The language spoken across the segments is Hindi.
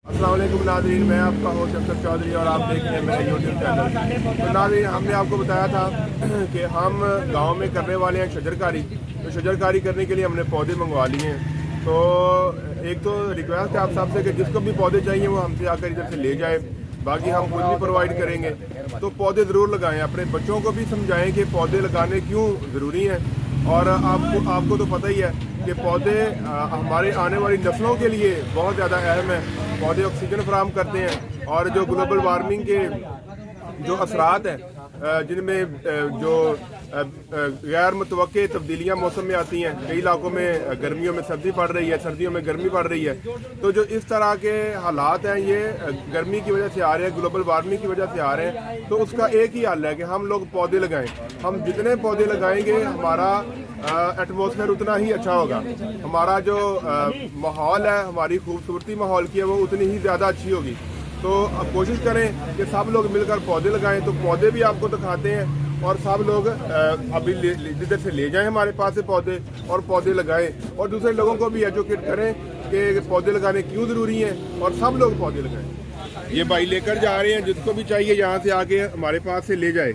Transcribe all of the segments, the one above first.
अस्सलाम वालेकुम नाज़रीन, मैं आपका होस्ट अख्तर चौधरी और आप देख रहे हैं मेरा यूट्यूब चैनल। तो नाज़रीन, हमने आपको बताया था कि हम गांव में करने वाले हैं शजरकारी। तो शजरकारी करने के लिए हमने पौधे मंगवा लिए हैं। तो एक तो रिक्वेस्ट है आप सबसे कि जिसको भी पौधे चाहिए वो हमसे आकर इधर से ले जाए, बाकी हम खुद भी प्रोवाइड करेंगे। तो पौधे ज़रूर लगाएं, अपने बच्चों को भी समझाएं कि पौधे लगाने क्यों ज़रूरी हैं। और आपको तो पता ही है कि पौधे हमारे आने वाली नस्लों के लिए बहुत ज़्यादा अहम है। पौधे ऑक्सीजन फराहम करते हैं और जो ग्लोबल वार्मिंग के जो असरात हैं, जिनमें जो गैर मुतवक्के तब्दीलियाँ मौसम में आती हैं, कई इलाकों में गर्मियों में सर्दी पड़ रही है, सर्दियों में गर्मी पड़ रही है। तो जो इस तरह के हालात हैं ये गर्मी की वजह से आ रहे हैं, ग्लोबल वार्मिंग की वजह से आ रहे हैं। तो उसका एक ही हल है कि हम लोग पौधे लगाएं। हम जितने पौधे लगाएंगे हमारा एटमॉस्फेयर उतना ही अच्छा होगा, हमारा जो माहौल है, हमारी खूबसूरती माहौल की है वो उतनी ही ज़्यादा अच्छी होगी। तो अब कोशिश करें कि सब लोग मिलकर पौधे लगाएं। तो पौधे भी आपको दिखाते हैं और सब लोग अभी इधर से ले जाएं हमारे पास से पौधे और पौधे लगाएं, और दूसरे लोगों को भी एजुकेट करें कि पौधे लगाने क्यों ज़रूरी हैं और सब लोग पौधे लगाएं। ये भाई लेकर जा रहे हैं, जिसको भी चाहिए यहाँ से आके हमारे पास से ले जाए।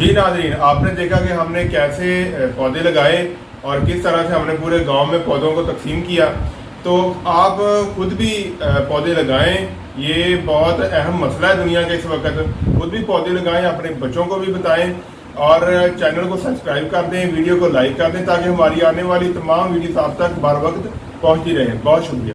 जी नाज़रीन, आपने देखा कि हमने कैसे पौधे लगाए और किस तरह से हमने पूरे गांव में पौधों को तकसीम किया। तो आप खुद भी पौधे लगाएं, ये बहुत अहम मसला है दुनिया के इस वक्त। खुद भी पौधे लगाएं, अपने बच्चों को भी बताएं और चैनल को सब्सक्राइब कर दें, वीडियो को लाइक कर दें ताकि हमारी आने वाली तमाम वीडियोस आप तक बर वक्त पहुंचती रहें। बहुत शुक्रिया।